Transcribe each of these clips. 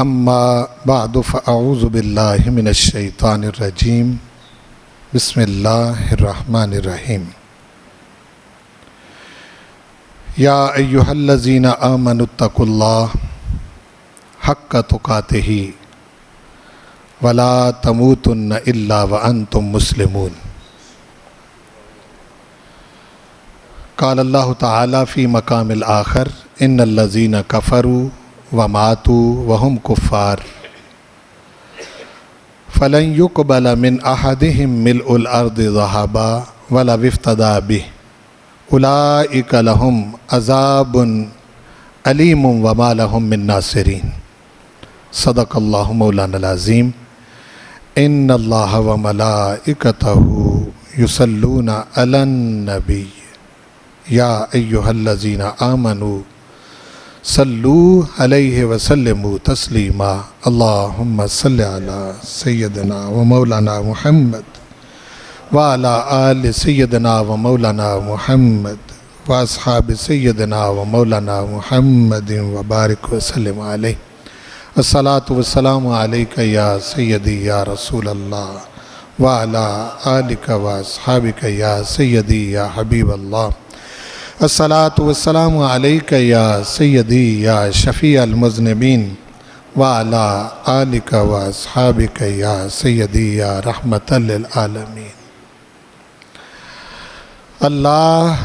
اما بعد فاعوذ باللہ من الشیطان الرجیم بسم اللہ الرحمن الرحیم یا ایہا الذین آمنوا اتقوا اللہ حق تقاتہ ولا تموتن الا وانتم مسلمون۔ قال اللہ تعالی فی مقام الآخر ان الذین کفروا وماتوا وهم کفار فلن يقبل من احدهم ملء الارض ذهبا ولا افتدى به اولئک لهم عذاب علیم وما لهم من ناصرین۔ صدق اللہ مولانا العظیم۔ ان اللہ وملائکتہ یصلون علی النبی یا ایہا الذین آمنوا صلو علیہ وسلموا تسلیما۔ اللہم صلی علی سیدنا و مولانا محمد وعلی آل سیدنا و مولانا محمد واصحاب سیدنا و مولانا محمد وبارک وسلم علیہ۔ الصلاۃ والسلام علیک یا سیدی یا رسول اللہ وعلی آلک واصحابک یا سیدی یا حبیب اللہ۔ الصلاۃ والسلام علیک یا سیدی یا شفیع المذنبین وعلی آلک واصحابک یا سیدی یا رحمۃ للعالمین۔ اللہ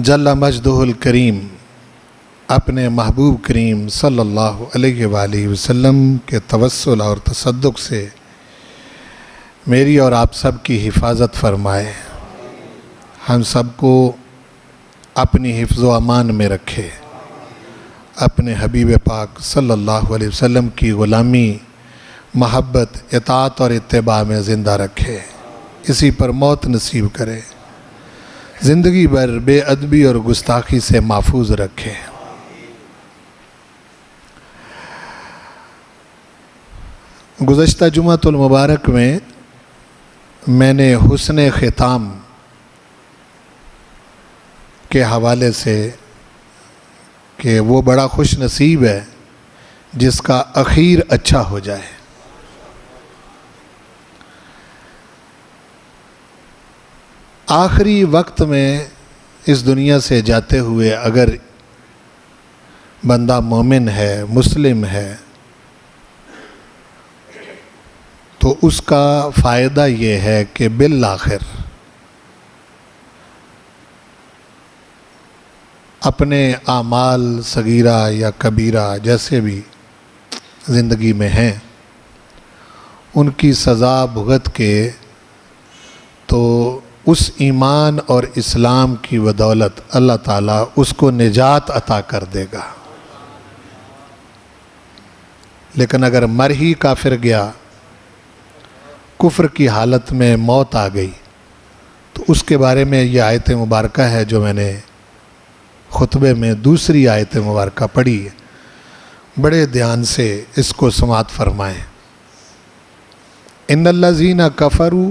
جل مجدہ الکریم اپنے محبوب کریم صلی اللہ علیہ وآلہ وسلم کے توسل اور تصدق سے میری اور آپ سب کی حفاظت فرمائے، ہم سب کو اپنی حفظ و امان میں رکھے، اپنے حبیب پاک صلی اللہ علیہ وسلم کی غلامی، محبت، اطاعت اور اتباع میں زندہ رکھے، اسی پر موت نصیب کرے، زندگی بھر بے ادبی اور گستاخی سے محفوظ رکھے۔ گزشتہ جمعۃ المبارک میں نے حسن ختام کے حوالے سے کہ وہ بڑا خوش نصیب ہے جس کا اخیر اچھا ہو جائے، آخری وقت میں اس دنیا سے جاتے ہوئے اگر بندہ مومن ہے، مسلم ہے، تو اس کا فائدہ یہ ہے کہ بالآخر اپنے اعمال صغیرہ یا کبیرہ جیسے بھی زندگی میں ہیں ان کی سزا بھگت کے تو اس ایمان اور اسلام کی بدولت اللہ تعالیٰ اس کو نجات عطا کر دے گا۔ لیکن اگر مر ہی کافر گیا، کفر کی حالت میں موت آ گئی، تو اس کے بارے میں یہ آیت مبارکہ ہے جو میں نے خطبے میں دوسری آیت مبارکہ پڑھی ہے، بڑے دھیان سے اس کو سماعت فرمائیں۔ ان الذین کفروا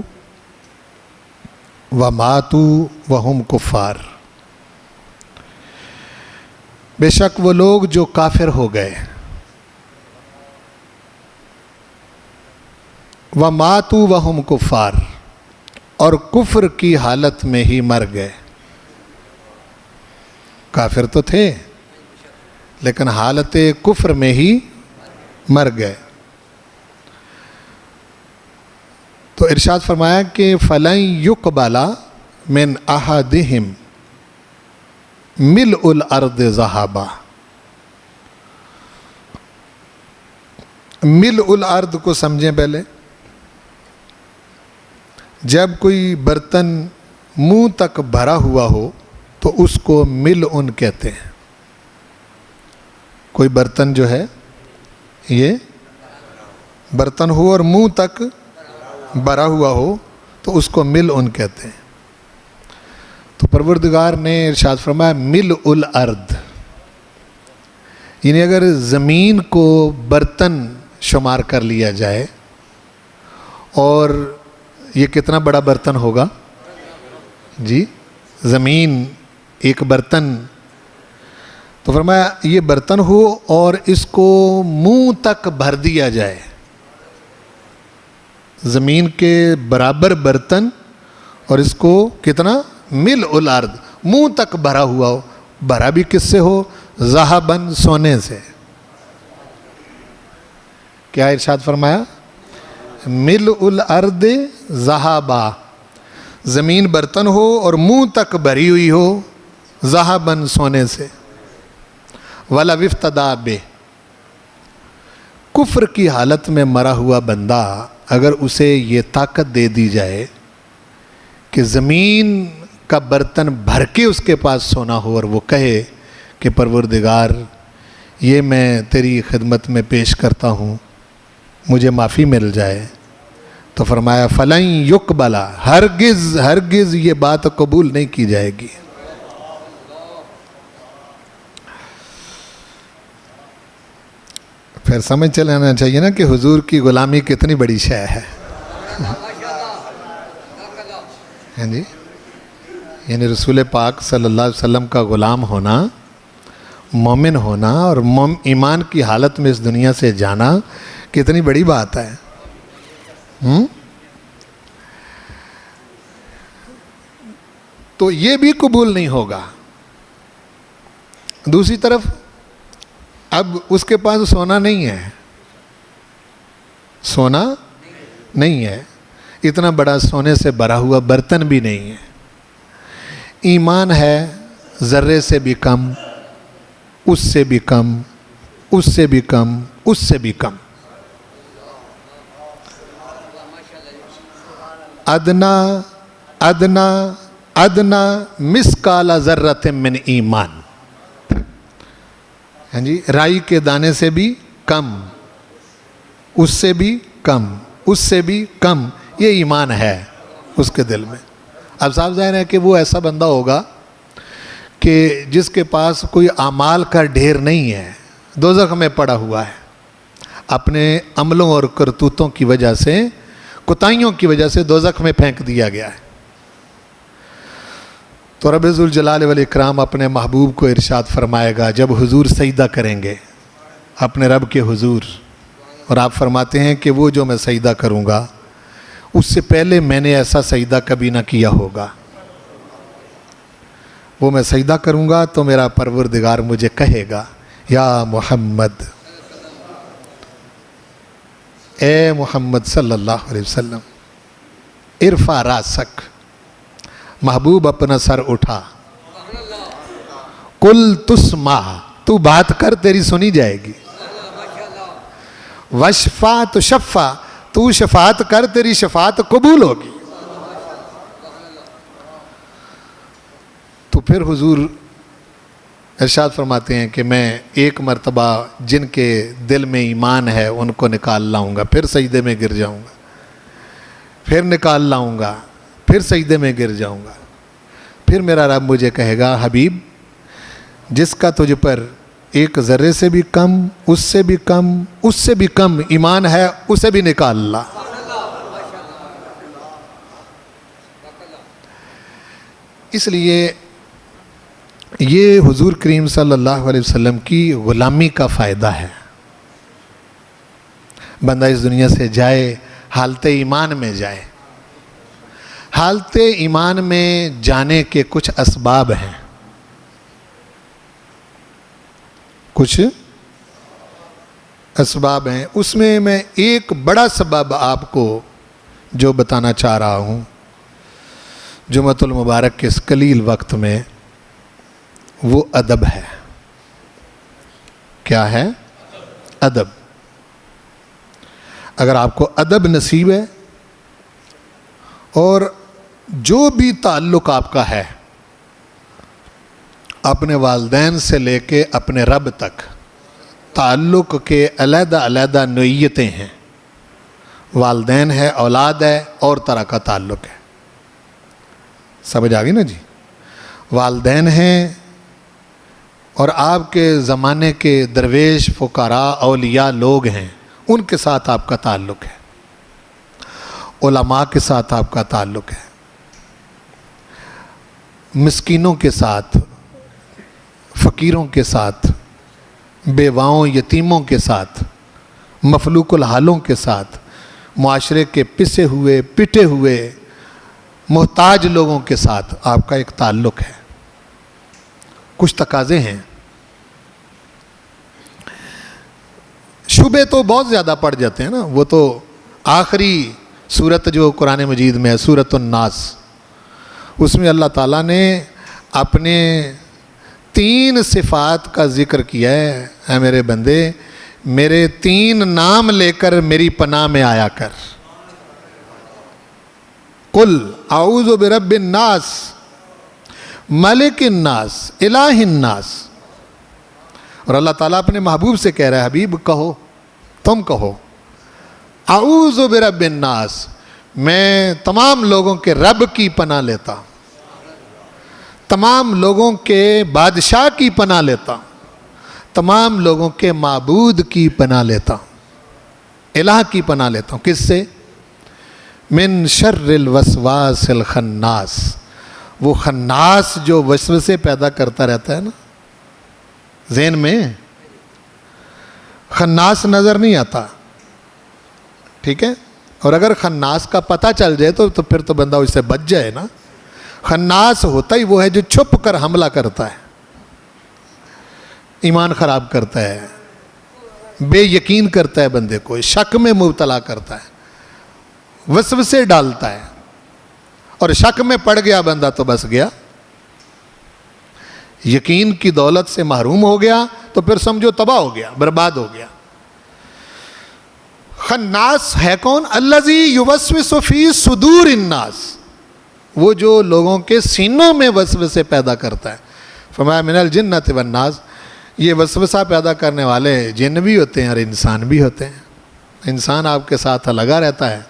وماتوا وهم کفار، بے شک وہ لوگ جو کافر ہو گئے، وماتوا وهم کفار، اور کفر کی حالت میں ہی مر گئے۔ کافر تو تھے لیکن حالت کفر میں ہی مر گئے، تو ارشاد فرمایا کہ فَلَن يُقْبَلَ مِنْ أَحَدِهِمْ مِلْءُ الْأَرْضِ ذَهَبًا۔ مِلْءُ الْأَرْض کو سمجھیں پہلے۔ جب کوئی برتن منہ تک بھرا ہوا ہو تو اس کو ملء کہتے ہیں۔ کوئی برتن جو ہے یہ برتن ہو اور منہ تک بھرا ہوا ہو تو اس کو ملء کہتے ہیں۔ تو پروردگار نے ارشاد فرمایا ملء الارض، یعنی اگر زمین کو برتن شمار کر لیا جائے، اور یہ کتنا بڑا برتن ہوگا جی؟ زمین ایک برتن، تو فرمایا یہ برتن ہو اور اس کو منہ تک بھر دیا جائے، زمین کے برابر برتن، اور اس کو کتنا؟ ملء الارض، منہ تک بھرا ہوا ہو۔ بھرا بھی کس سے ہو؟ ذہباً، سونے سے۔ کیا ارشاد فرمایا؟ ملء الارض ذہبا، زمین برتن ہو اور منہ تک بھری ہوئی ہو ذہباً، سونے سے۔ وَلَوِ افْتَدَىٰ بِهِ، کفر کی حالت میں مرا ہوا بندہ اگر اسے یہ طاقت دے دی جائے کہ زمین کا برتن بھر کے اس کے پاس سونا ہو، اور وہ کہے کہ پروردگار یہ میں تیری خدمت میں پیش کرتا ہوں، مجھے معافی مل جائے، تو فرمایا فَلَن يُقْبَلَ، ہرگز ہرگز یہ بات قبول نہیں کی جائے گی۔ پھر سمجھ چلے آنا چاہیے نا کہ حضور کی غلامی کتنی بڑی شے ہے۔ ہاں جی، یعنی رسول پاک صلی اللہ علیہ وسلم کا غلام ہونا، مومن ہونا اور ایمان کی حالت میں اس دنیا سے جانا کتنی بڑی بات ہے۔ تو یہ بھی قبول نہیں ہوگا۔ دوسری طرف اب اس کے پاس سونا نہیں ہے، سونا نہیں ہے، اتنا بڑا سونے سے بھرا ہوا برتن بھی نہیں ہے، ایمان ہے ذرے سے بھی کم، اس سے بھی کم، اس سے بھی کم، اس سے بھی کم۔ ادنا ادنا ادنا مثقال ذرۃ من ایمان، ہاں جی، رائی کے دانے سے بھی کم، اس سے بھی کم، اس سے بھی کم، یہ ایمان ہے اس کے دل میں۔ اب صاف ظاہر ہے کہ وہ ایسا بندہ ہوگا کہ جس کے پاس کوئی اعمال کا ڈھیر نہیں ہے، دوزخ میں پڑا ہوا ہے، اپنے عملوں اور کرتوتوں کی وجہ سے، کوتاہیوں کی وجہ سے دوزخ میں پھینک دیا گیا ہے۔ تو رب ذوالجلال والاکرام اپنے محبوب کو ارشاد فرمائے گا جب حضور سجدہ کریں گے اپنے رب کے حضور، اور آپ فرماتے ہیں کہ وہ جو میں سجدہ کروں گا اس سے پہلے میں نے ایسا سجدہ کبھی نہ کیا ہوگا، وہ میں سجدہ کروں گا تو میرا پروردگار مجھے کہے گا یا محمد، اے محمد صلی اللہ علیہ وسلم، ارفع راسک، محبوب اپنا سر اٹھا، قل تسمع، تو بات کر تیری سنی جائے گی، وشفع تشفع، تو شفاعت کر تیری شفاعت قبول ہوگی۔ تو پھر حضور ارشاد فرماتے ہیں کہ میں ایک مرتبہ جن کے دل میں ایمان ہے ان کو نکال لاؤں گا، پھر سجدے میں گر جاؤں گا، پھر نکال لاؤں گا، پھر سجدے میں گر جاؤں گا، پھر میرا رب مجھے کہے گا حبیب جس کا تجھ پر ایک ذرے سے بھی کم، اس سے بھی کم، اس سے بھی کم ایمان ہے، اسے بھی نکال لا۔ اس لیے یہ حضور کریم صلی اللہ علیہ وسلم کی غلامی کا فائدہ ہے۔ بندہ اس دنیا سے جائے حالت ایمان میں جائے۔ حالت ایمان میں جانے کے کچھ اسباب ہیں، کچھ اسباب ہیں، اس میں ایک بڑا سبب آپ کو جو بتانا چاہ رہا ہوں جمعۃ المبارک کے اس قلیل وقت میں، وہ ادب ہے۔ کیا ہے؟ ادب۔ اگر آپ کو ادب نصیب ہے اور جو بھی تعلق آپ کا ہے اپنے والدین سے لے کے اپنے رب تک، تعلق کے علیحدہ علیحدہ نوعیتیں ہیں، والدین ہے، اولاد ہے، اور طرح کا تعلق ہے۔ سمجھ آ گئی نا جی؟ والدین ہیں اور آپ کے زمانے کے درویش، فقراء، اولیاء لوگ ہیں، ان کے ساتھ آپ کا تعلق ہے، علماء کے ساتھ آپ کا تعلق ہے، مسکینوں کے ساتھ، فقیروں کے ساتھ، بیواؤں یتیموں کے ساتھ، مفلوق الحالوں کے ساتھ، معاشرے کے پسے ہوئے پٹے ہوئے محتاج لوگوں کے ساتھ آپ کا ایک تعلق ہے۔ کچھ تقاضے ہیں، شبے تو بہت زیادہ پڑ جاتے ہیں نا۔ وہ تو آخری سورت جو قرآن مجید میں ہے، سورۃ الناس، اس میں اللہ تعالیٰ نے اپنے 3 صفات کا ذکر کیا ہے۔ اے میرے بندے، میرے 3 نام لے کر میری پناہ میں آیا کر۔ قل اعوذ برب الناس، ملک الناس، الہ الناس۔ اور اللہ تعالیٰ اپنے محبوب سے کہہ رہا ہے، حبیب کہو، تم کہو، اعوذ برب الناس، میں تمام لوگوں کے رب کی پناہ لیتا، تمام لوگوں کے بادشاہ کی پناہ لیتا، تمام لوگوں کے معبود کی پناہ لیتا، الہ کی پناہ لیتا ہوں۔ کس سے؟ من شر الوسواس الخناس، وہ خناس جو وسوسے پیدا کرتا رہتا ہے نا ذہن میں۔ خناس نظر نہیں آتا، ٹھیک ہے، اور اگر خناس کا پتہ چل جائے تو پھر تو بندہ اس سے بچ جائے نا۔ خناس ہوتا ہی وہ ہے جو چھپ کر حملہ کرتا ہے، ایمان خراب کرتا ہے، بے یقین کرتا ہے، بندے کو شک میں مبتلا کرتا ہے، وسوسے ڈالتا ہے، اور شک میں پڑ گیا بندہ تو بس گیا، یقین کی دولت سے محروم ہو گیا تو پھر سمجھو تباہ ہو گیا، برباد ہو گیا۔ خناس ہے کون؟ الذی یوسوس فی صدور الناس، وہ جو لوگوں کے سینوں میں وسوسے پیدا کرتا ہے۔ فرمایا من الجنۃ والناس، یہ وسوسہ پیدا کرنے والے جن بھی ہوتے ہیں اور انسان بھی ہوتے ہیں۔ انسان آپ کے ساتھ لگا رہتا ہے،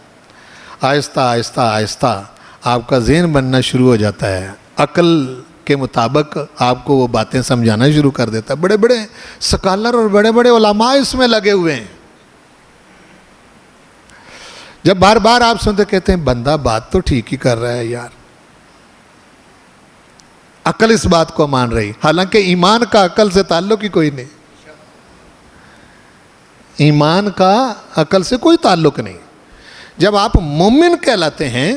آہستہ آہستہ آہستہ آپ کا ذہن بننا شروع ہو جاتا ہے، عقل کے مطابق آپ کو وہ باتیں سمجھانا شروع کر دیتا ہے۔ بڑے بڑے سکالر اور بڑے بڑے علماء اس میں لگے ہوئے ہیں۔ جب بار بار آپ سنتے کہتے ہیں بندہ بات تو ٹھیک ہی کر رہا ہے یار، عقل اس بات کو مان رہی، حالانکہ ایمان کا عقل سے تعلق ہی کوئی نہیں، ایمان کا عقل سے کوئی تعلق نہیں۔ جب آپ مومن کہلاتے ہیں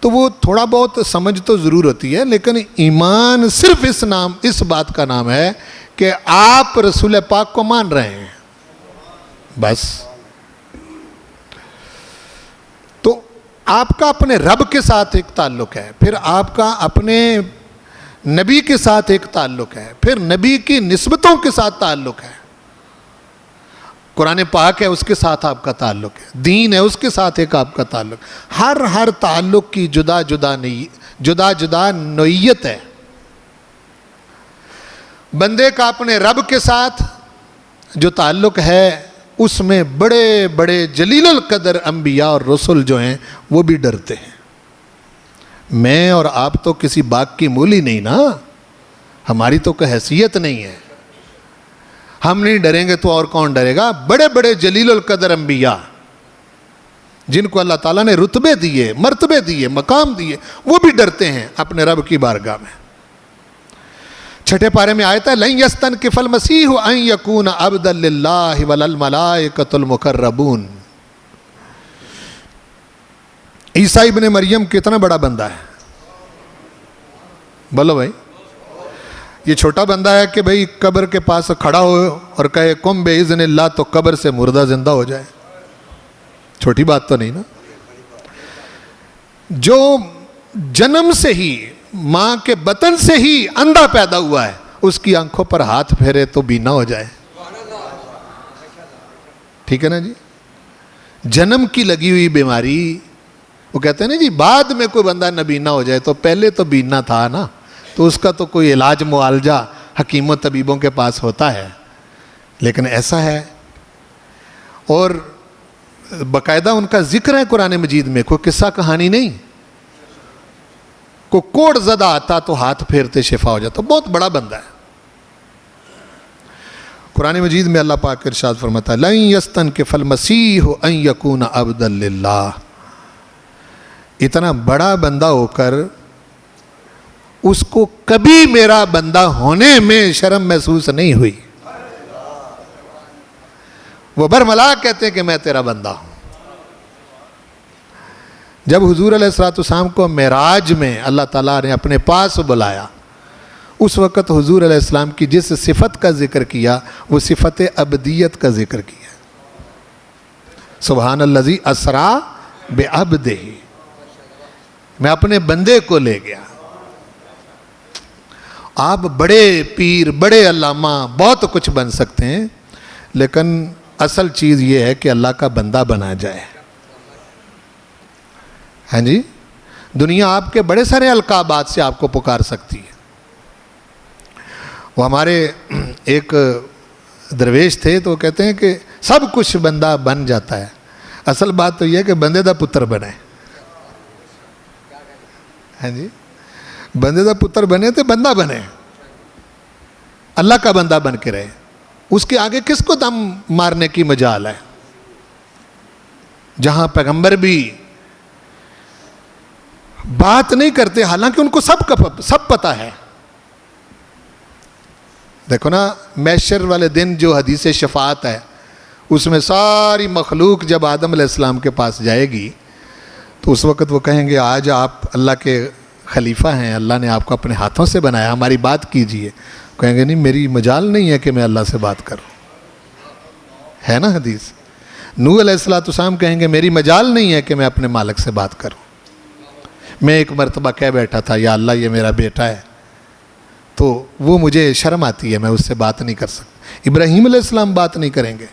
تو وہ تھوڑا بہت سمجھ تو ضرور ہوتی ہے، لیکن ایمان صرف اس بات کا نام ہے کہ آپ رسول پاک کو مان رہے ہیں، بس۔ تو آپ کا اپنے رب کے ساتھ ایک تعلق ہے، پھر آپ کا اپنے نبی کے ساتھ ایک تعلق ہے، پھر نبی کی نسبتوں کے ساتھ تعلق ہے، قرآن پاک ہے اس کے ساتھ آپ کا تعلق ہے، دین ہے اس کے ساتھ ایک آپ کا تعلق۔ ہر تعلق کی جدا جدا نوعیت ہے۔ بندے کا اپنے رب کے ساتھ جو تعلق ہے اس میں بڑے بڑے جلیل القدر انبیاء اور رسل جو ہیں وہ بھی ڈرتے ہیں۔ میں اور آپ تو کسی باغ کی مولی نہیں نا، ہماری تو کوئی حیثیت نہیں ہے، ہم نہیں ڈریں گے تو اور کون ڈرے گا؟ بڑے بڑے جلیل القدر انبیاء جن کو اللہ تعالیٰ نے رتبے دیے، مرتبے دیے، مقام دیے، وہ بھی ڈرتے ہیں اپنے رب کی بارگاہ میں۔ 6 پارے میں آیت ہے لن یستنکف المسیح ان یکون عبدا للہ وللملائکۃ المقربون۔ عیسیٰ ابن مریم کتنا بڑا بندہ ہے، بولو بھائی۔ یہ چھوٹا بندہ ہے کہ بھئی قبر کے پاس کھڑا ہو اور کہے قم باذن اللہ، تو قبر سے مردہ زندہ ہو جائے، چھوٹی بات تو نہیں نا۔ جو جنم سے ہی ماں کے بطن سے ہی اندھا پیدا ہوا ہے، اس کی آنکھوں پر ہاتھ پھیرے تو بینا ہو جائے، ٹھیک ہے نا جی۔ جنم کی لگی ہوئی بیماری، وہ کہتے ہیں نا جی بعد میں کوئی بندہ نبینا ہو جائے، تو پہلے تو بینا تھا نا، تو اس کا تو کوئی علاج معالجہ حکیم و طبیبوں کے پاس ہوتا ہے، لیکن ایسا ہے۔ اور باقاعدہ ان کا ذکر ہے قرآن مجید میں، کوئی قصہ کہانی نہیں۔ کوئی کوڑ زدہ آتا تو ہاتھ پھیرتے شفا ہو جاتا، بہت بڑا بندہ ہے۔ قرآن مجید میں اللہ پاک ارشاد فرماتا ہے لن یستنکف المسیح ان یکون عبدا للہ۔ اتنا بڑا بندہ ہو کر اس کو کبھی میرا بندہ ہونے میں شرم محسوس نہیں ہوئی. وہ برملا کہتے ہیں کہ میں تیرا بندہ ہوں. جب حضور علیہ الصلوۃ والسلام کو معراج میں اللہ تعالیٰ نے اپنے پاس بلایا، اس وقت حضور علیہ السلام کی جس صفت کا ذکر کیا وہ صفت عبدیت کا ذکر کیا. سبحان الذی اسرا بعبدہ، میں اپنے بندے کو لے گیا. آپ بڑے پیر، بڑے علامہ، بہت کچھ بن سکتے ہیں، لیکن اصل چیز یہ ہے کہ اللہ کا بندہ بنا جائے. ہاں جی، دنیا آپ کے بڑے سارے القابات سے آپ کو پکار سکتی ہے. وہ ہمارے ایک درویش تھے تو وہ کہتے ہیں کہ سب کچھ بندہ بن جاتا ہے، اصل بات تو یہ ہے کہ بندے دا پتر بنے. ہاں جی، بندے دا پتر بنے تو بندہ بنے، اللہ کا بندہ بن کے رہے. اس کے آگے کس کو دم مارنے کی مجال ہے؟ جہاں پیغمبر بھی بات نہیں کرتے حالانکہ ان کو سب پتہ ہے. دیکھو نا، محشر والے دن جو حدیث شفاعت ہے اس میں ساری مخلوق جب آدم علیہ السلام کے پاس جائے گی تو اس وقت وہ کہیں گے آج آپ اللہ کے خلیفہ ہیں، اللہ نے آپ کو اپنے ہاتھوں سے بنایا، ہماری بات کیجئے. کہیں گے نہیں، میری مجال نہیں ہے کہ میں اللہ سے بات کروں. ہے نا حدیث. نوح علیہ السلام کہیں گے میری مجال نہیں ہے کہ میں اپنے مالک سے بات کروں. میں ایک مرتبہ کہہ بیٹھا تھا یا اللہ یہ میرا بیٹا ہے، تو وہ مجھے شرم آتی ہے، میں اس سے بات نہیں کر سکتا. ابراہیم علیہ السلام بات نہیں کریں گے،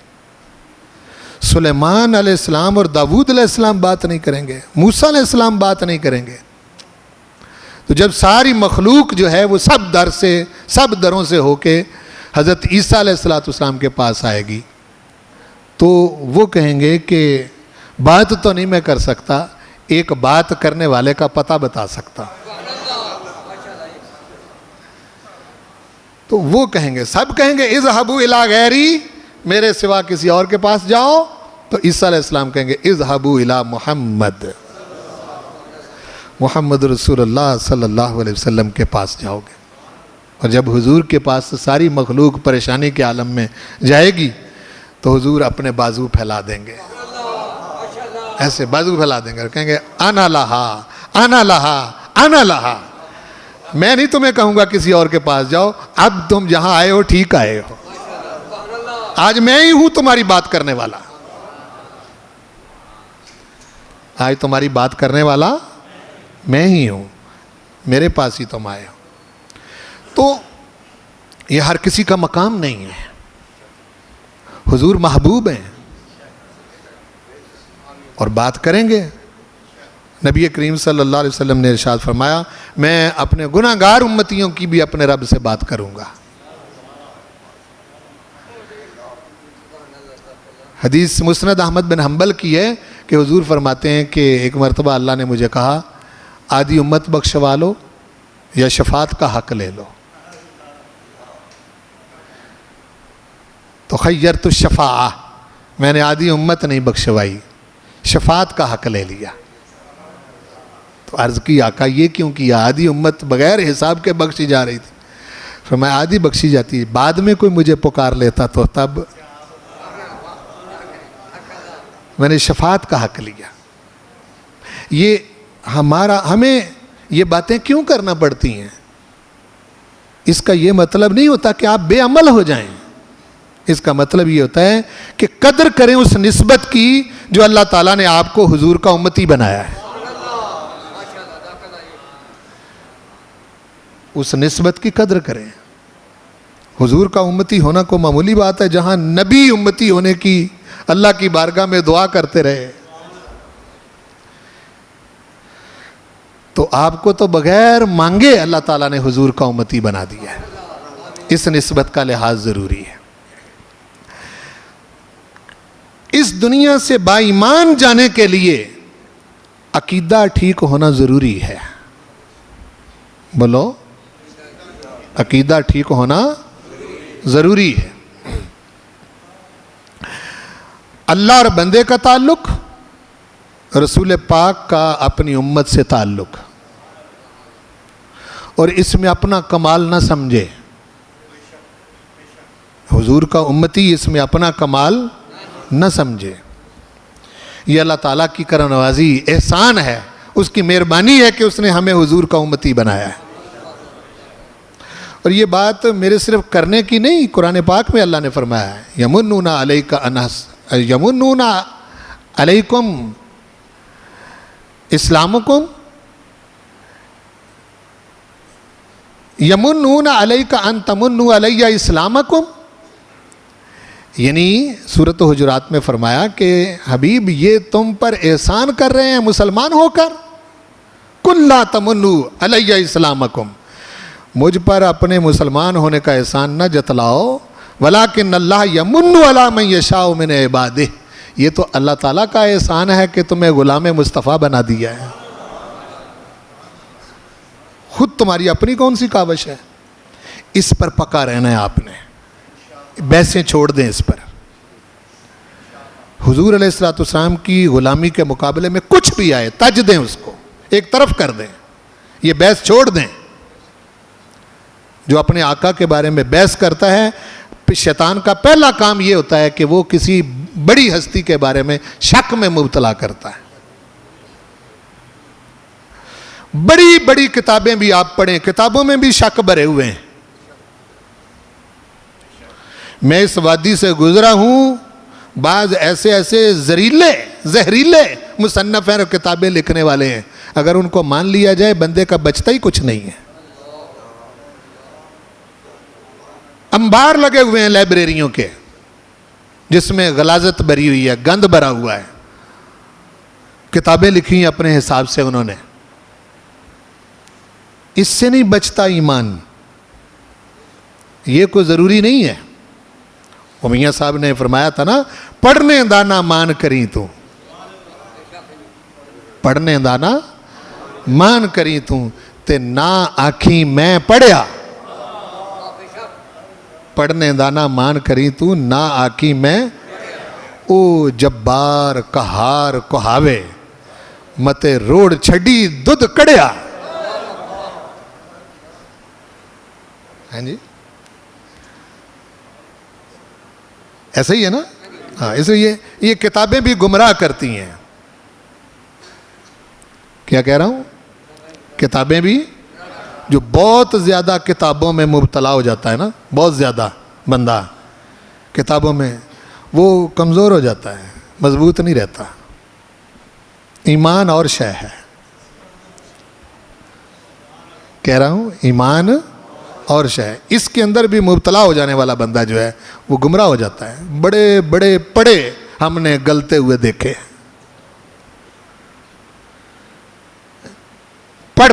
سلیمان علیہ السلام اور داود علیہ السلام بات نہیں کریں گے، موسیٰ علیہ السلام بات نہیں کریں گے. تو جب ساری مخلوق جو ہے وہ سب دروں سے ہو کے حضرت عیسیٰ علیہ السلام کے پاس آئے گی تو وہ کہیں گے کہ بات تو نہیں میں کر سکتا، ایک بات کرنے والے کا پتہ بتا سکتا. تو وہ کہیں گے، سب کہیں گے اذهبوا الی غیری، میرے سوا کسی اور کے پاس جاؤ. تو عیسیٰ علیہ السلام کہیں گے اذهبوا الی محمد رسول اللہ صلی اللہ علیہ وسلم کے پاس جاؤ گے. اور جب حضور کے پاس ساری مخلوق پریشانی کے عالم میں جائے گی تو حضور اپنے بازو پھیلا دیں گے، ایسے بازو پھیلا دیں گے اور کہیں گے انا لہا انا لہا انا لہا. میں نہیں تمہیں کہوں گا کسی اور کے پاس جاؤ، اب تم جہاں آئے ہو ٹھیک آئے ہو، آج میں ہی ہوں تمہاری بات کرنے والا، آج تمہاری بات کرنے والا میں ہی ہوں، میرے پاس ہی تم آئے ہو. تو یہ ہر کسی کا مقام نہیں ہے. حضور محبوب ہیں اور بات کریں گے. نبی کریم صلی اللہ علیہ وسلم نے ارشاد فرمایا میں اپنے گناہگار امتیوں کی بھی اپنے رب سے بات کروں گا. حدیث مسند احمد بن حنبل کی ہے کہ حضور فرماتے ہیں کہ ایک مرتبہ اللہ نے مجھے کہا آدھی امت بخشوا لو یا شفاعت کا حق لے لو. تو خیرت الشفاعہ، میں نے آدھی امت نہیں بخشوائی، شفاعت کا حق لے لیا. تو عرض کی آقا یہ کیوں کیا؟ آدھی امت بغیر حساب کے بخشی جا رہی تھی. فرمایا آدھی بخشی جاتی، بعد میں کوئی مجھے پکار لیتا تو تب میں نے شفاعت کا حق لیا. یہ ہمیں یہ باتیں کیوں کرنا پڑتی ہیں؟ اس کا یہ مطلب نہیں ہوتا کہ آپ بے عمل ہو جائیں. اس کا مطلب یہ ہوتا ہے کہ قدر کریں اس نسبت کی جو اللہ تعالیٰ نے آپ کو حضور کا امتی بنایا ہے. اس نسبت کی قدر کریں. حضور کا امتی ہونا کوئی معمولی بات ہے؟ جہاں نبی امتی ہونے کی اللہ کی بارگاہ میں دعا کرتے رہے تو آپ کو تو بغیر مانگے اللہ تعالیٰ نے حضور کا امتی بنا دیا ہے. اس نسبت کا لحاظ ضروری ہے. اس دنیا سے با ایمان جانے کے لیے عقیدہ ٹھیک ہونا ضروری ہے. بولو، عقیدہ ٹھیک ہونا ضروری ہے. اللہ اور بندے کا تعلق، رسول پاک کا اپنی امت سے تعلق، اور اس میں اپنا کمال نہ سمجھے. حضور کا امتی اس میں اپنا کمال نہ سمجھے. یہ اللہ تعالیٰ کی کرم نوازی احسان ہے, اس کی مہربانی ہے کہ اس نے ہمیں حضور کا امتی بنایا ہے. اور یہ بات میرے صرف کرنے کی نہیں, قرآن پاک میں اللہ نے فرمایا ہے یمنون علیک یمنون علیکم اسلامکم یمنون علیک ان تمنوا علی اسلامکم. یعنی سورۃ حجرات میں فرمایا کہ حبیب یہ تم پر احسان کر رہے ہیں مسلمان ہو کر. قل لا تمنوا علی اسلامکم, مجھ پر اپنے مسلمان ہونے کا احسان نہ جتلاؤ. ولیکن اللہ یمن علی من یشاء من عبادہ, یہ تو اللہ تعالیٰ کا احسان ہے کہ تمہیں غلام مصطفیٰ بنا دیا ہے. خود تمہاری اپنی کون سی کاوش ہے؟ اس پر پکا رہنا ہے آپ نے, بحثیں چھوڑ دیں اس پر. حضور علیہ السلام کی غلامی کے مقابلے میں کچھ بھی آئے تج دیں, اس کو ایک طرف کر دیں, یہ بحث چھوڑ دیں. جو اپنے آقا کے بارے میں بحث کرتا ہے, شیطان کا پہلا کام یہ ہوتا ہے کہ وہ کسی بڑی ہستی کے بارے میں شک میں مبتلا کرتا ہے. بڑی بڑی کتابیں بھی آپ پڑھیں, کتابوں میں بھی شک بھرے ہوئے ہیں. میں اس وادی سے گزرا ہوں, بعض ایسے زہریلے مصنف ہیں اور کتابیں لکھنے والے ہیں, اگر ان کو مان لیا جائے بندے کا بچتا ہی کچھ نہیں ہے. انبار لگے ہوئے ہیں لائبریریوں کے جس میں غلاظت بھری ہوئی ہے, گند بھرا ہوا ہے. کتابیں لکھی ہیں اپنے حساب سے انہوں نے. اس سے نہیں بچتا ایمان, یہ کوئی ضروری نہیں ہے. وہ میاں صاحب نے فرمایا تھا نا, پڑھنے دانا مان کری تو, پڑھنے دانا مان کری تو تے نہ آکھی میں پڑھیا. پڑھنے دانا مان کری تو نہ آکی میں, او جبار کہار کہاوے متے روڑ چھڑی دودھ کڑیا. ہاں جی, ایسا ہی ہے نا. ہاں, اس لیے یہ کتابیں بھی گمراہ کرتی ہیں. کیا کہہ رہا ہوں؟ کتابیں بھی, جو بہت زیادہ کتابوں میں مبتلا ہو جاتا ہے نا, بہت زیادہ بندہ کتابوں میں, وہ کمزور ہو جاتا ہے, مضبوط نہیں رہتا. ایمان اور شے ہے, کہہ رہا ہوں ایمان اور شے. اس کے اندر بھی مبتلا ہو جانے والا بندہ جو ہے وہ گمراہ ہو جاتا ہے. بڑے بڑے پڑھے ہم نے گلتے ہوئے دیکھے,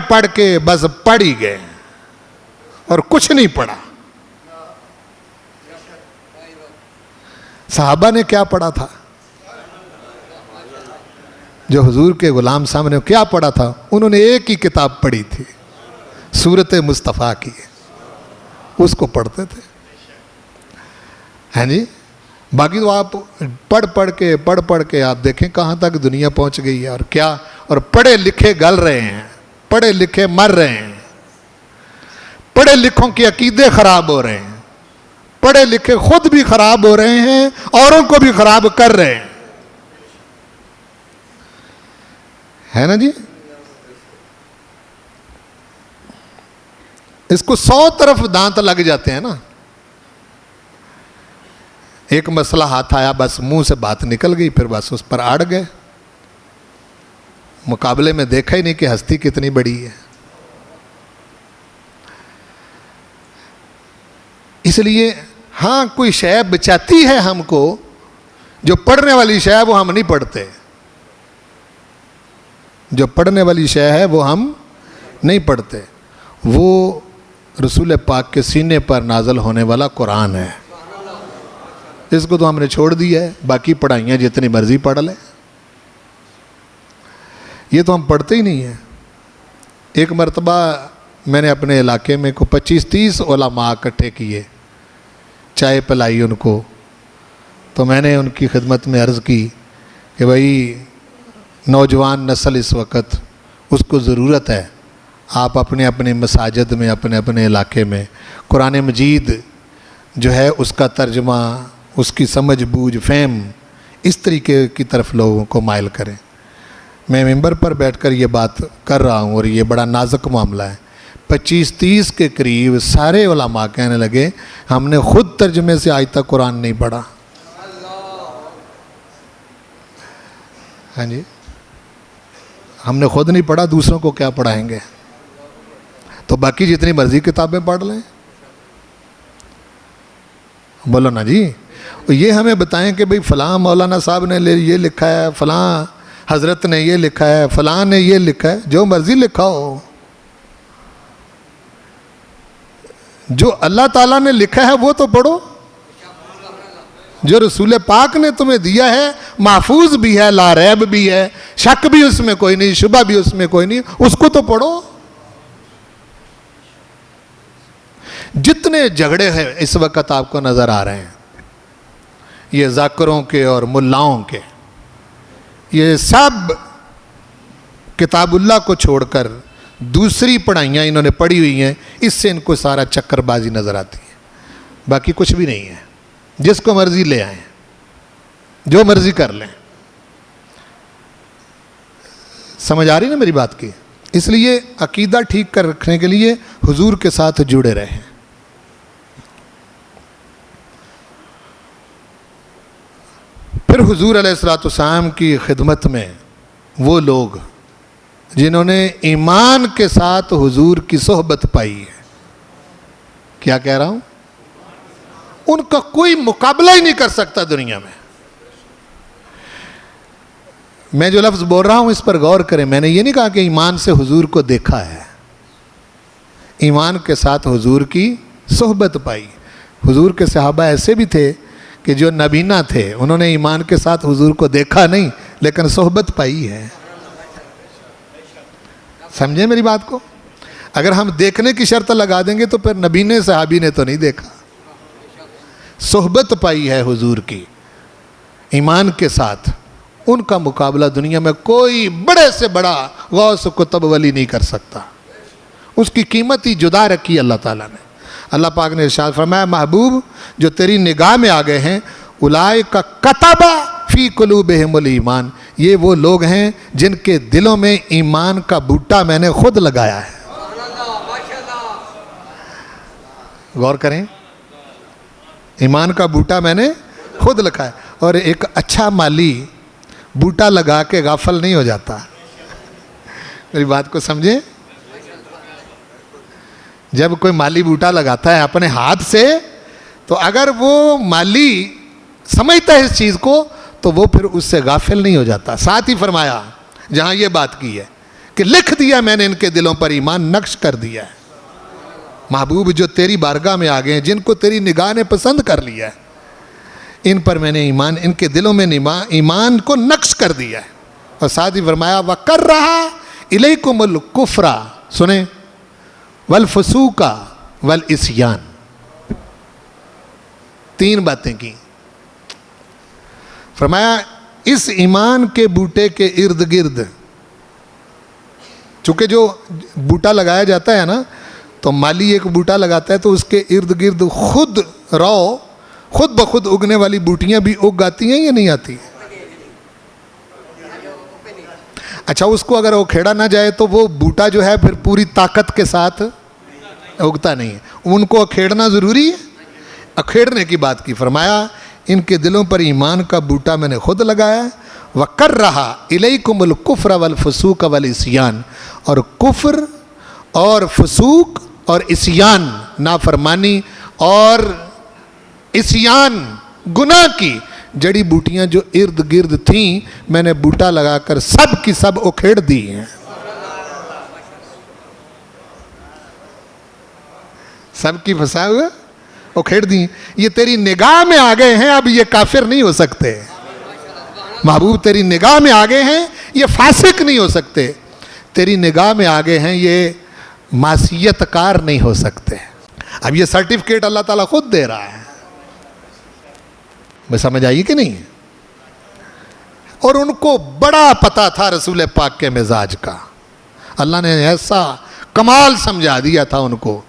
پڑھ کے بس پڑھ ہی گئے اور کچھ نہیں پڑھا. صحابہ نے کیا پڑھا تھا؟ جو حضور کے غلام صاحب نے کیا پڑھا تھا؟ انہوں نے ایک ہی کتاب پڑھی تھی, سورۃ مصطفیٰ کی, اس کو پڑھتے تھے. ہیں جی, باقی تو آپ پڑھ کے آپ دیکھیں کہاں تک دنیا پہنچ گئی ہے. اور کیا, اور پڑھے لکھے گل رہے ہیں, پڑھے لکھے مر رہے ہیں, پڑھے لکھوں کے عقیدے خراب ہو رہے ہیں, پڑھے لکھے خود بھی خراب ہو رہے ہیں, اوروں کو بھی خراب کر رہے ہیں. ہے نا جی, اس کو 100 طرف دانت لگ جاتے ہیں نا. ایک مسئلہ ہاتھ آیا, بس منہ سے بات نکل گئی, پھر بس اس پر اڑ گئے. مقابلے میں دیکھا ہی نہیں کہ ہستی کتنی بڑی ہے. اس لیے ہاں کوئی شے بچاتی ہے ہم کو, جو پڑھنے والی شے ہے وہ ہم نہیں پڑھتے. جو پڑھنے والی شے ہے وہ ہم نہیں پڑھتے. وہ رسول پاک کے سینے پر نازل ہونے والا قرآن ہے, اس کو تو ہم نے چھوڑ دیا ہے. باقی پڑھائیاں جتنی مرضی پڑھ لیں, یہ تو ہم پڑھتے ہی نہیں ہیں. ایک مرتبہ میں نے اپنے علاقے میں کو 25-30 علماء اکٹھے کیے, چائے پلائی ان کو. تو میں نے ان کی خدمت میں عرض کی کہ بھائی نوجوان نسل اس وقت اس کو ضرورت ہے آپ اپنے اپنے مساجد میں اپنے اپنے علاقے میں قرآن مجید جو ہے اس کا ترجمہ، اس کی سمجھ بوجھ فہم اس طریقے کی طرف لوگوں کو مائل کریں۔ میں ممبر پر بیٹھ کر یہ بات کر رہا ہوں اور یہ بڑا نازک معاملہ ہے۔ 25-30 کے قریب سارے علماء کہنے لگے ہم نے خود ترجمے سے آج تک قرآن نہیں پڑھا۔ ہاں جی، ہم نے خود نہیں پڑھا، دوسروں کو کیا پڑھائیں گے؟ تو باقی جتنی مرضی کتابیں پڑھ لیں۔ بولو نا جی، یہ ہمیں بتائیں کہ بھئی فلاں مولانا صاحب نے یہ لکھا ہے، فلاں حضرت نے یہ لکھا ہے، فلاں نے یہ لکھا ہے۔ جو مرضی لکھا ہو، جو اللہ تعالیٰ نے لکھا ہے وہ تو پڑھو۔ جو رسول پاک نے تمہیں دیا ہے محفوظ بھی ہے، لا ریب بھی ہے، شک بھی اس میں کوئی نہیں، شبہ بھی اس میں کوئی نہیں، اس کو تو پڑھو۔ جتنے جھگڑے ہیں اس وقت آپ کو نظر آ رہے ہیں، یہ ذاکروں کے اور ملاؤں کے، یہ سب کتاب اللہ کو چھوڑ کر دوسری پڑھائیاں انہوں نے پڑھی ہوئی ہیں، اس سے ان کو سارا چکر بازی نظر آتی ہے، باقی کچھ بھی نہیں ہے۔ جس کو مرضی لے آئیں، جو مرضی کر لیں۔ سمجھ آ رہی نا میری بات کی؟ اس لیے عقیدہ ٹھیک کر رکھنے کے لیے حضور کے ساتھ جڑے رہیں۔ پھر حضور علیہ السلام کی خدمت میں وہ لوگ جنہوں نے ایمان کے ساتھ حضور کی صحبت پائی ہے، کیا کہہ رہا ہوں، ان کا کوئی مقابلہ ہی نہیں کر سکتا دنیا میں۔ میں جو لفظ بول رہا ہوں اس پر غور کریں، میں نے یہ نہیں کہا کہ ایمان سے حضور کو دیکھا ہے، ایمان کے ساتھ حضور کی صحبت پائی۔ حضور کے صحابہ ایسے بھی تھے کہ جو نبینا تھے، انہوں نے ایمان کے ساتھ حضور کو دیکھا نہیں لیکن صحبت پائی ہے۔ سمجھیں میری بات کو؟ اگر ہم دیکھنے کی شرط لگا دیں گے تو پھر نبینے صحابی نے تو نہیں دیکھا، صحبت پائی ہے حضور کی ایمان کے ساتھ۔ ان کا مقابلہ دنیا میں کوئی بڑے سے بڑا غوث کتب ولی نہیں کر سکتا، اس کی قیمت ہی جدا رکھی اللہ تعالیٰ نے۔ اللہ پاک نے ارشاد فرمایا، محبوب جو تیری نگاہ میں آ گئے ہیں، اولئک کتب فی قلوبہم الایمان، یہ وہ لوگ ہیں جن کے دلوں میں ایمان کا بوٹا میں نے خود لگایا ہے۔ غور کریں، ایمان کا بوٹا میں نے خود لگا ہے۔ اور ایک اچھا مالی بوٹا لگا کے غافل نہیں ہو جاتا، میری بات کو سمجھیں۔ جب کوئی مالی بوٹا لگاتا ہے اپنے ہاتھ سے، تو اگر وہ مالی سمجھتا ہے اس چیز کو تو وہ پھر اس سے غافل نہیں ہو جاتا۔ ساتھ ہی فرمایا جہاں یہ بات کی ہے کہ لکھ دیا میں نے ان کے دلوں پر ایمان، نقش کر دیا ہے۔ محبوب جو تیری بارگاہ میں آ گئے ہیں، جن کو تیری نگاہ نے پسند کر لیا ہے، ان پر میں نے ایمان، ان کے دلوں میں ایمان کو نقش کر دیا ہے۔ اور ساتھ ہی فرمایا وَقَرَّهَا إِلَيْكُمُ الْكُفْرَ، سنیں، وَالْفُسُوقَ وَالْعِصْيَانَ، تین باتیں کی۔ فرمایا اس ایمان کے بوٹے کے ارد گرد، چونکہ جو بوٹا لگایا جاتا ہے نا، تو مالی ایک بوٹا لگاتا ہے تو اس کے ارد گرد خود بخود اگنے والی بوٹیاں بھی اگ آتی ہیں یا نہیں آتی؟ اچھا، اس کو اگر وہ کھیڑا نہ جائے تو وہ بوٹا جو ہے پھر پوری طاقت کے ساتھ اگتا نہیں ہے، ان کو اکھیڑنا ضروری ہے۔ اکھیڑنے کی بات کی، فرمایا ان کے دلوں پر ایمان کا بوٹا میں نے خود لگایا۔ وَقَرَّهَا إِلَيْكُمُ الْكُفْرَ وَالْفُسُوقَ وَالْعِصْيَانَ، اور کفر اور فسوق اور عصیان، نافرمانی اور عصیان، گناہ کی جڑی بوٹیاں جو ارد گرد تھیں، میں نے بوٹا لگا کر سب کی سب اکھیڑ دی ہیں۔ سب کی پھنسا ہوئے اکھیڑ دی، یہ تیری نگاہ میں آ گئے ہیں، اب یہ کافر نہیں ہو سکتے۔ محبوب تیری نگاہ میں آ گئے ہیں، یہ فاسق نہیں ہو سکتے، تیری نگاہ میں آ گئے ہیں، یہ معصیت کار نہیں ہو سکتے۔ اب یہ سرٹیفکیٹ اللہ تعالیٰ خود دے رہا ہے، میں سمجھ آئی کہ نہیں؟ اور ان کو بڑا پتہ تھا رسول پاک کے مزاج کا، اللہ نے ایسا کمال سمجھا دیا تھا ان کو،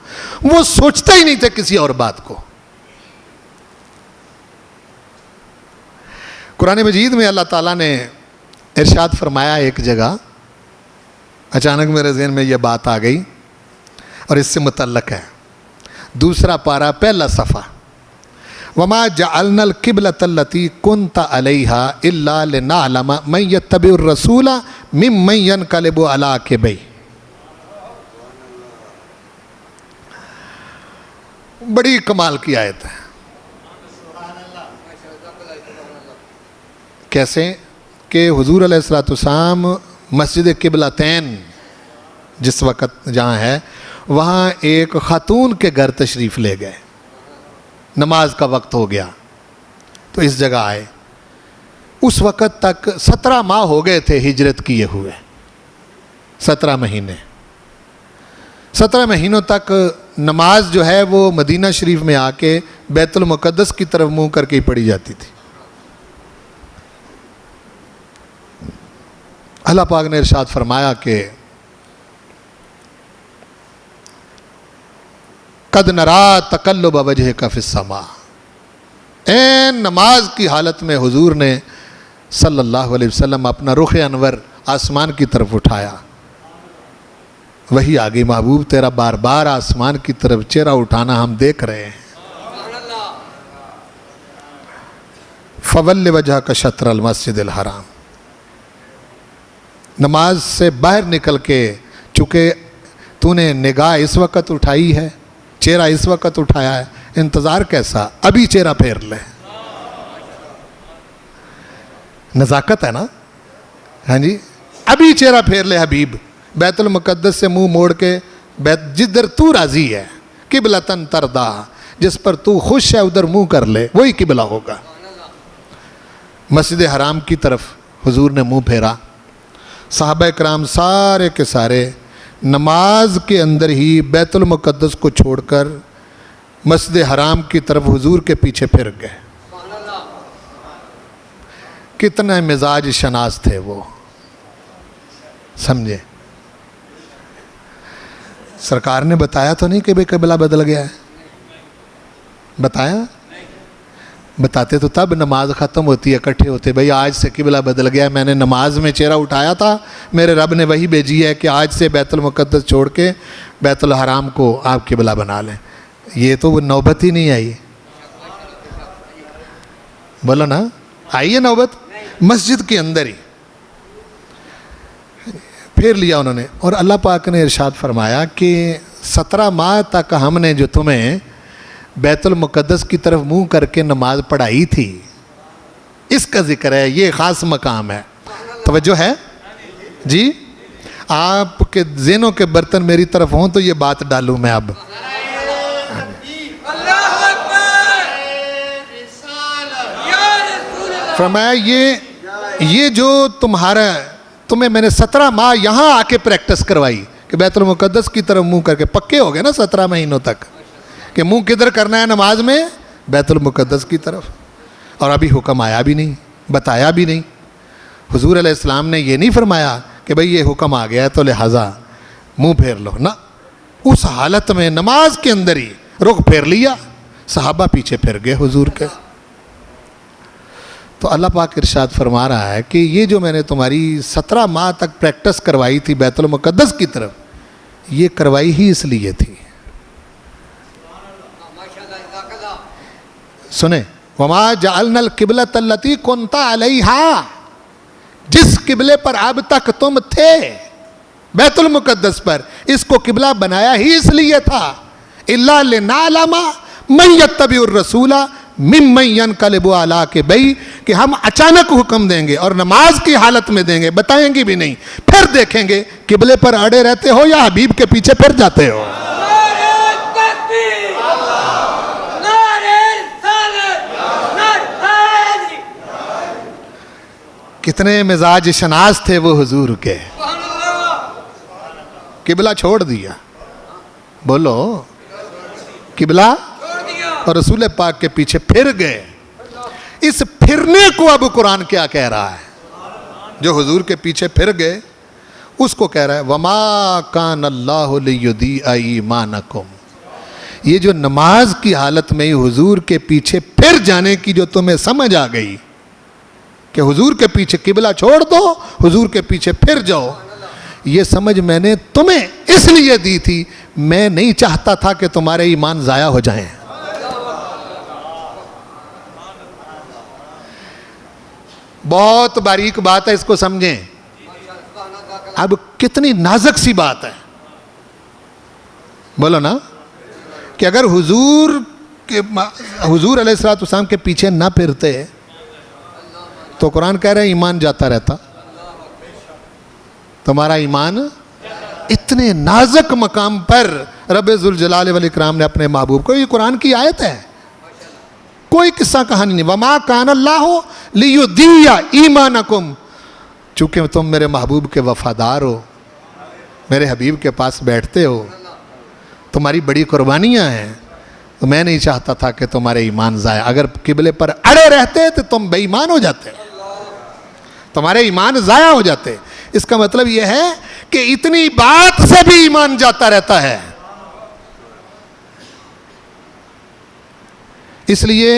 وہ سوچتے ہی نہیں تھے کسی اور بات کو۔ قرآن مجید میں اللہ تعالیٰ نے ارشاد فرمایا ایک جگہ، اچانک میرے ذہن میں یہ بات آ گئی اور اس سے متعلق ہے، دوسرا پارہ پہلا صفحہ، وَمَا جَعَلْنَا الْقِبْلَةَ الَّتِي كُنْتَ عَلَيْهَا إِلَّا لِنَعْلَمَ مَنْ يَتَّبِعُ الرَّسُولَ مِمَّنْ يَنْقَلِبُ عَلَىٰ عَقِبَيْهِ۔ بڑی کمال کی آیت ہے۔ کیسے کہ حضور علیہ السلام مسجد قبلتین جس وقت جہاں ہے، وہاں ایک خاتون کے گھر تشریف لے گئے، نماز کا وقت ہو گیا تو اس جگہ آئے۔ اس وقت تک 17 ماہ ہو گئے تھے ہجرت کیے ہوئے، 17 مہینے، 17 مہینوں تک نماز جو ہے وہ مدینہ شریف میں آ کے بیت المقدس کی طرف منہ کر کے ہی پڑھی جاتی تھی۔ اللہ پاک نے ارشاد فرمایا کہ قد نرا تقلب وجہک فی السماء، این نماز کی حالت میں حضور نے صلی اللہ علیہ وسلم اپنا رخ انور آسمان کی طرف اٹھایا۔ وہی آگے محبوب تیرا بار بار آسمان کی طرف چہرہ اٹھانا ہم دیکھ رہے ہیں۔ فول وجہک شطر المسجد الحرام، نماز سے باہر نکل کے چونکہ تو نے نگاہ اس وقت اٹھائی ہے، چہرہ اس وقت اٹھایا ہے، انتظار کیسا، ابھی چہرہ پھیر لے۔ نزاکت ہے نا، ہاں جی، ابھی چہرہ پھیر لے حبیب، بیت المقدس سے منہ موڑ کے جدھر تو راضی ہے، قبلتن تردا، جس پر تو خوش ہے ادھر منہ کر لے، وہی قبلہ ہوگا۔ مسجد حرام کی طرف حضور نے منہ پھیرا، صحابہ کرام سارے کے سارے نماز کے اندر ہی بیت المقدس کو چھوڑ کر مسجد حرام کی طرف حضور کے پیچھے پھر گئے۔ کتنے مزاج شناس تھے وہ، سمجھے؟ سرکار نے بتایا تو نہیں کہ بھئی قبلہ بدل گیا ہے، بتایا؟ بتاتے تو تب نماز ختم ہوتی ہے، اکٹھے ہوتے، بھئی آج سے قبلہ بدل گیا ہے، میں نے نماز میں چہرہ اٹھایا تھا، میرے رب نے وہی بھیجی ہے کہ آج سے بیت المقدس چھوڑ کے بیت الحرام کو آپ قبلہ بنا لیں۔ یہ تو وہ نوبت ہی نہیں آئی، بولو نا، آئی ہے نوبت؟ مسجد کے اندر ہی پھیر لیا انہوں نے۔ اور اللہ پاک نے ارشاد فرمایا کہ 17 ماہ تک ہم نے جو تمہیں بیت المقدس کی طرف منہ کر کے نماز پڑھائی تھی، اس کا ذکر ہے، یہ خاص مقام ہے۔ توجہ ہے جی؟ آپ کے ذہنوں کے برتن میری طرف ہوں تو یہ بات ڈالوں میں اب۔ فرمایا یہ جو تمہیں میں نے 17 ماہ یہاں آ کے پریکٹس کروائی کہ بیت المقدس کی طرف منہ کر کے، پکے ہو گئے نا 17 مہینوں تک کہ منہ کدھر کرنا ہے نماز میں، بیت المقدس کی طرف، اور ابھی حکم آیا بھی نہیں، بتایا بھی نہیں۔ حضور علیہ السلام نے یہ نہیں فرمایا کہ بھئی یہ حکم آ گیا ہے تو لہٰذا منہ پھیر لو، نہ، اس حالت میں نماز کے اندر ہی رخ پھیر لیا، صحابہ پیچھے پھر گئے حضور کے۔ تو اللہ پاک ارشاد فرما رہا ہے کہ یہ جو میں نے تمہاری 17 ماہ تک پریکٹس کروائی تھی بیت المقدس کی طرف، یہ کروائی ہی اس لیے تھی۔ سنیں، وَمَا جَعَلْنَا الْقِبْلَةَ الَّتِي كُنْتَ عَلَيْهَا، جس قبلے پر اب تک تم تھے بیت المقدس پر، اس کو قبلہ بنایا ہی اس لیے تھا، إِلَّا لِنَعْلَمَ مَنْ يَتَّبِعُ الرَّسُولَ مِمَّنْ يَنْقَلِبُ عَلَىٰ عَقِبَيْهِ، کہ ہم اچانک حکم دیں گے اور نماز کی حالت میں دیں گے، بتائیں گے بھی نہیں، پھر دیکھیں گے قبلے پر اڑے رہتے ہو یا حبیب کے پیچھے پھر جاتے ہو۔ کتنے مزاج شناس تھے وہ حضور کے، قبلہ چھوڑ دیا، بولو قبلہ، اور رسول پاک کے پیچھے پھر گئے۔ اس پھرنے کو اب قرآن کیا کہہ رہا ہے؟ جو حضور کے پیچھے پھر گئے اس کو کہہ رہا ہے وما کان اللہ لیضیع ایمانکم. یہ جو نماز کی حالت میں حضور کے پیچھے پھر جانے کی جو تمہیں سمجھ آ گئی کہ حضور کے پیچھے قبلہ چھوڑ دو، حضور کے پیچھے پھر جاؤ، یہ سمجھ میں نے تمہیں اس لیے دی تھی، میں نہیں چاہتا تھا کہ تمہارے ایمان ضائع ہو جائیں. بہت باریک بات ہے، اس کو سمجھیں. اب کتنی نازک سی بات ہے، بولو نا، کہ اگر حضور علیہ السلام کے پیچھے نہ پھرتے تو قرآن کہہ رہے ہیں ایمان جاتا رہتا. تمہارا ایمان اتنے نازک مقام پر رب ذوالجلال والاکرام نے اپنے محبوب کو، یہ قرآن کی آیت ہے، کوئی قصہ کہانی نہیں. وما کان اللہ لیضیع ایمانکم. چونکہ تم میرے محبوب کے وفادار ہو، میرے حبیب کے پاس بیٹھتے ہو، تمہاری بڑی قربانیاں ہیں، تو میں نہیں چاہتا تھا کہ تمہارے ایمان ضائع. اگر قبلے پر اڑے رہتے تو تم بے ایمان ہو جاتے، تمہارے ایمان ضائع ہو جاتے. اس کا مطلب یہ ہے کہ اتنی بات سے بھی ایمان جاتا رہتا ہے. اس لیے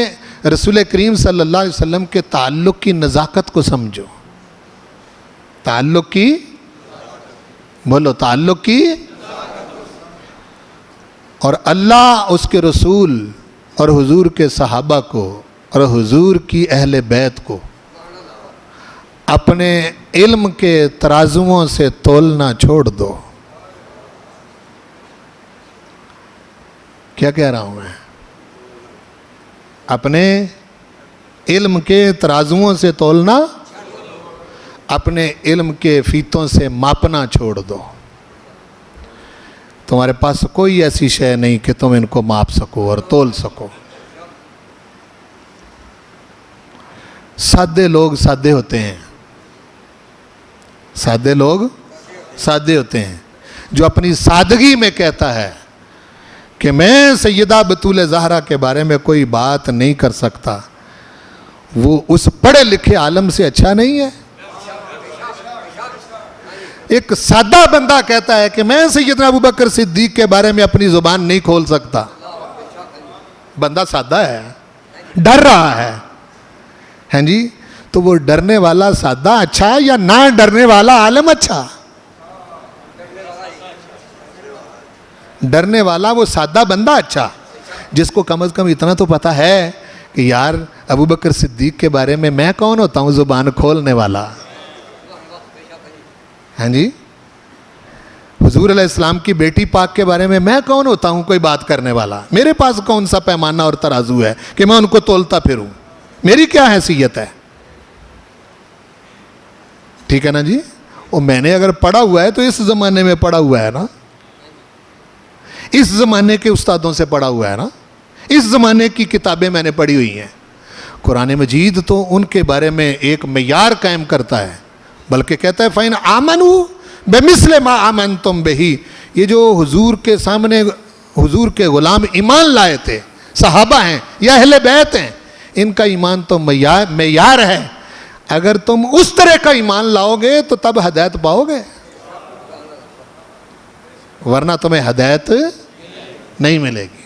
رسول کریم صلی اللہ علیہ وسلم کے تعلق کی نزاکت کو سمجھو. تعلق کی، بولو، تعلق کی. اور اللہ، اس کے رسول اور حضور کے صحابہ کو اور حضور کی اہل بیت کو اپنے علم کے ترازوؤں سے تولنا چھوڑ دو. کیا کہہ رہا ہوں میں؟ اپنے علم کے ترازوؤں سے تولنا، اپنے علم کے فیتوں سے ماپنا چھوڑ دو. تمہارے پاس کوئی ایسی شے نہیں کہ تم ان کو ماپ سکو اور تول سکو. سادے لوگ سادے ہوتے ہیں، سادے لوگ سادے ہوتے ہیں. جو اپنی سادگی میں کہتا ہے کہ میں سیدہ بطول زہرا کے بارے میں کوئی بات نہیں کر سکتا، وہ اس پڑھے لکھے عالم سے اچھا نہیں ہے. ایک سادہ بندہ کہتا ہے کہ میں سیدنا ابوبکر صدیق کے بارے میں اپنی زبان نہیں کھول سکتا، بندہ سادہ ہے، ڈر رہا ہے. ہاں جی، تو وہ ڈرنے والا سادہ اچھا ہے یا نہ ڈرنے والا عالم اچھا؟ ڈرنے والا وہ سادہ بندہ اچھا، جس کو کم از کم اتنا تو پتا ہے کہ یار ابوبکر صدیق کے بارے میں کون ہوتا ہوں زبان کھولنے والا. ہاں جی، حضور علیہ السلام کی بیٹی پاک کے بارے میں کون ہوتا ہوں کوئی بات کرنے والا. میرے پاس کون سا پیمانہ اور ترازو ہے کہ میں ان کو تولتا پھروں؟ میری کیا حیثیت ہے؟ ٹھیک ہے نا جی. اور میں نے اگر پڑھا ہوا ہے تو اس زمانے میں پڑھا ہوا ہے نا، اس زمانے کے استادوں سے پڑھا ہوا ہے نا، اس زمانے کی کتابیں میں نے پڑھی ہوئی ہیں. قرآن مجید تو ان کے بارے میں ایک معیار قائم کرتا ہے، بلکہ کہتا ہے فَإِنْ آمَنُوا بِمِثْلِ مَا آمَنْتُمْ بِهِ. یہ جو حضور کے سامنے حضور کے غلام ایمان لائے تھے، صحابہ ہیں یا اہل بیت ہیں، ان کا ایمان تو معیار ہے. اگر تم اس طرح کا ایمان لاؤ گے تو تب ہدایت پاؤ گے، ورنہ تمہیں ہدایت نہیں ملے گی.